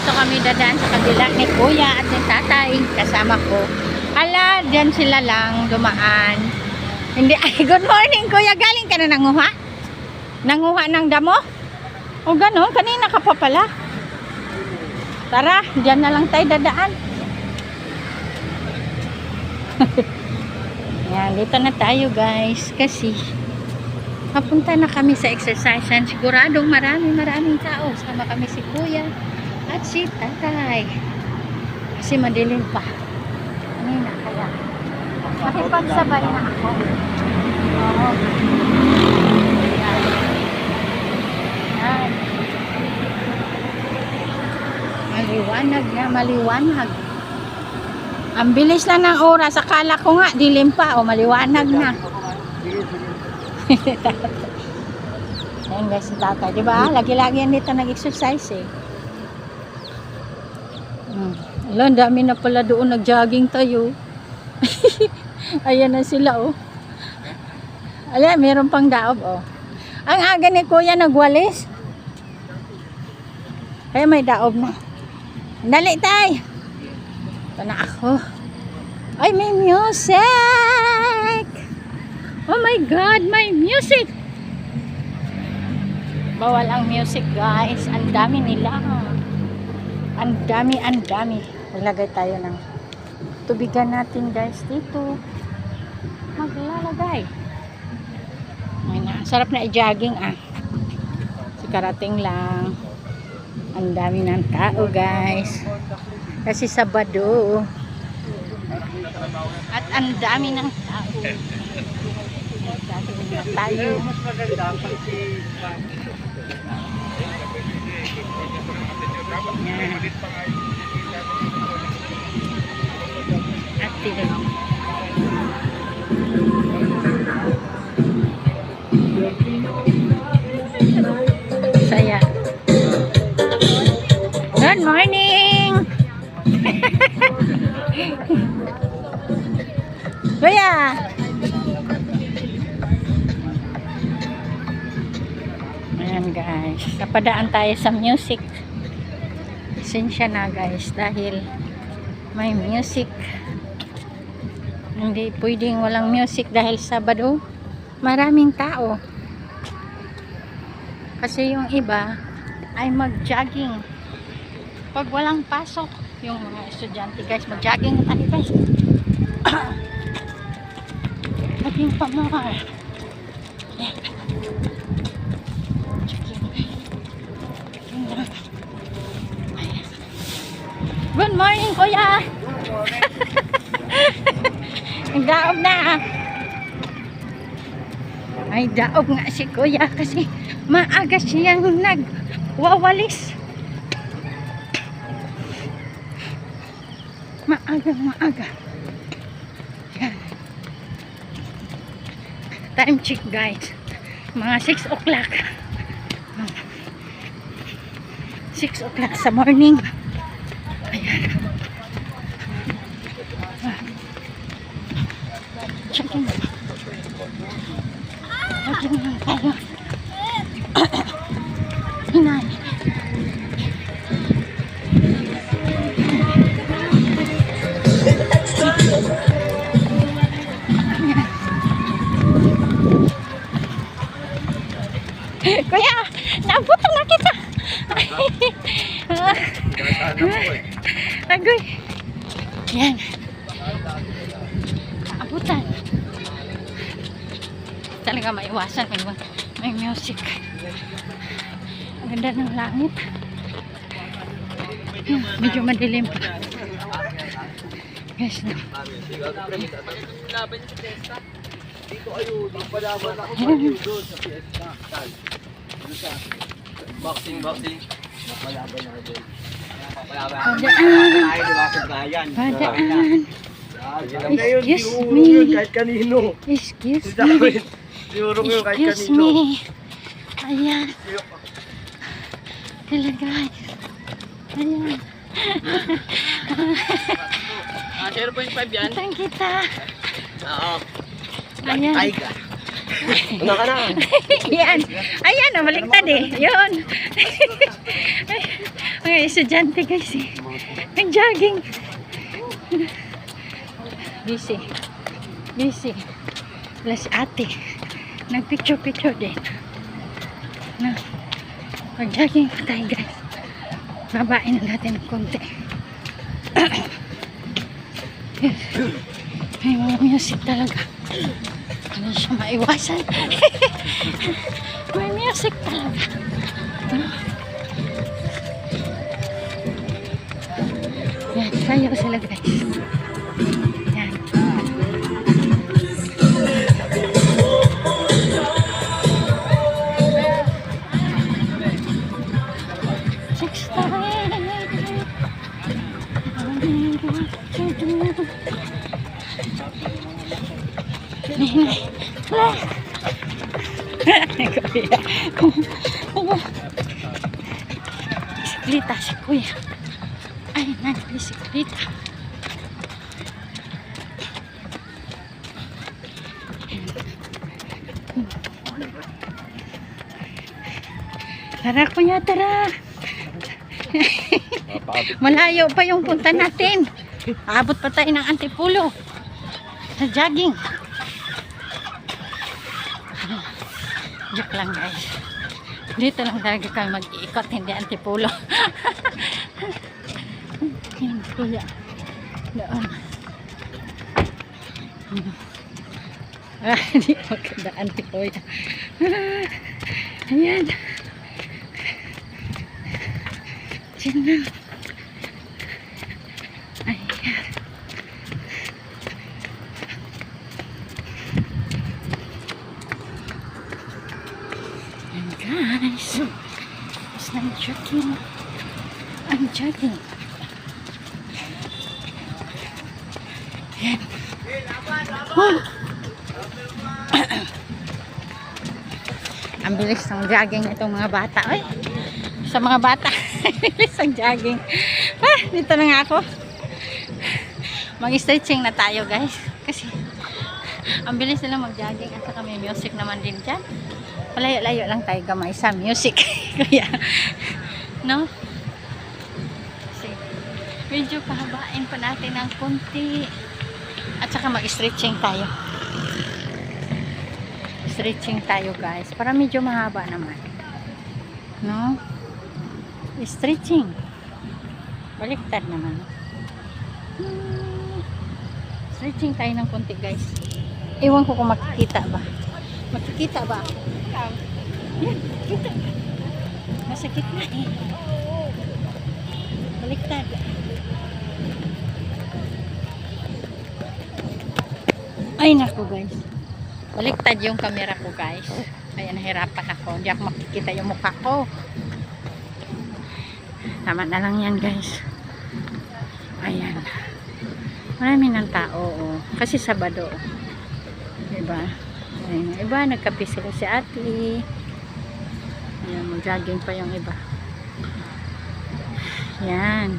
dito kami dadaan sa kabila ni Kuya at ni Tatay. Kasama ko. Ala, dyan sila lang dumaan. Hindi, ay, good morning Kuya. Galing ka na nanguha? Nanguha ng damo? O gano'n, kanina ka pa pala. Tara, dyan na lang tayo dadaan. Yan, dito na tayo guys. Kasi papunta na kami sa exercise. Siguradong maraming tao. Sama kami si Kuya at si Tatay. Kasi madilim pa. Kanina kaya. Makipagsabay na ako. Oo. Yan. Yan. Maliwanag na, maliwanag. Ang bilis lang ng oras. Akala ko nga, dilim pa. O, maliwanag na. Ayan guys, si Tatay. Diba? Lagi-lagi yan dito nag-exercise eh. Alam, dami na pala doon nag-jogging tayo. Ayan na sila oh. Ayan, meron pang daob oh. Ang aga ni Kuya nagwalis. Kaya may daob na. Dali tay. Ito na ako. Ay, may music. Oh my God, may music. Bawal ang music guys. Ang dami nila. Ang dami. Maglagay tayo ng tubigan natin guys dito. Maglalagay. Ay na, sarap na i-jogging ah. Karating lang. Ang dami ng tao guys. Kasi Sabado. At ang dami ng tao. Gagawin na tayo. At tignan. Saya. Good morning. Kuya. Ayan guys. Napadaan tayo sa music. Pasensya na guys dahil may music. Hindi pwedeng walang music dahil Sabado. Maraming tao. Kasi yung iba ay mag-jogging. Pag walang pasok, yung mga estudyante guys, mag-jogging tayo guys. Jogging pa mga. Good morning, Kuya. Daob na. Ay, daob nga si Kuya kasi maaga siyang nagwawalis. Maaga. Yan. Time check guys. Mga 6 o'clock. 6 o'clock sa morning. Ayan. Checking. Checking lang tayo. Hinay. Kuya, naabutan na kita. Agoy. Yan. Naabutan. Talaga maiwasan. May music. Ang ganda ng langit. Medyo madilim pa. Guys, no. Dito ayun, palaban ako doon sa fiesta. Boxing. Palaban ako doon. Padaan. Excuse me. Kahit kanino. Excuse me. Excuse me. Ayan. Hello guys. Ayan. 0.5 yan? Kitang kita. Oo. Ayan. Tiger. Una ka na. Ayan. Ayan, baliktad eh. Yun. Mga estudyante guys eh. Ang jogging. Busy. Busy. Plus ate. Nagpicture-picture din. Na. Mag-jogging pa tayo guys. Babain na natin ng konti. May mga music talaga. Ano siya maiwasan? May music talaga. Yan, sayo sila guys. Yan. Six time. Bisikleta si kuya. Ay, nagbisikleta. Tara kuya, tara. Malayo pa yung punta natin. Abot pa tayo ng Antipolo. Sa jogging. Joke lang guys. Dito lang talaga kami mag-iikot, hindi Antipolo. Yan, kuya. Doon. Hindi magandaan si kuya. Ayan. Diyan. Ayan. And guys, I'm jogging. I'm jogging. Ayan. Ang bilis ng jogging itong mga bata. Ay, sa mga bata. Bilis ang jogging. Dito na nga ako. Mag-stretching na tayo guys. Kasi ang bilis nila mag-jogging. At saka may music naman din dyan. Palayo-layo lang tayo gamay sa music. Kaya, no? Kasi medyo pahabain pa natin ng konti. At saka mag-stretching tayo. Stretching tayo guys. Para medyo mahaba naman. No? Stretching. Baliktad naman. Stretching tayo ng konti guys. Ewan ko kung makikita ba. Makikita ba ako? Yan, kita. Masakit na eh. Baliktad. Ay naku guys. Baliktad yung camera ko guys. Kaya nahirapan ako. Hindi ako makikita yung mukha ko. Tama na lang yan guys. Ayan. Marami ng tao. Oh. Kasi Sabado. Diba? Ayan. Iba nagkape sila si ate. Ayan. Mag-jogging pa yung iba. Ayan.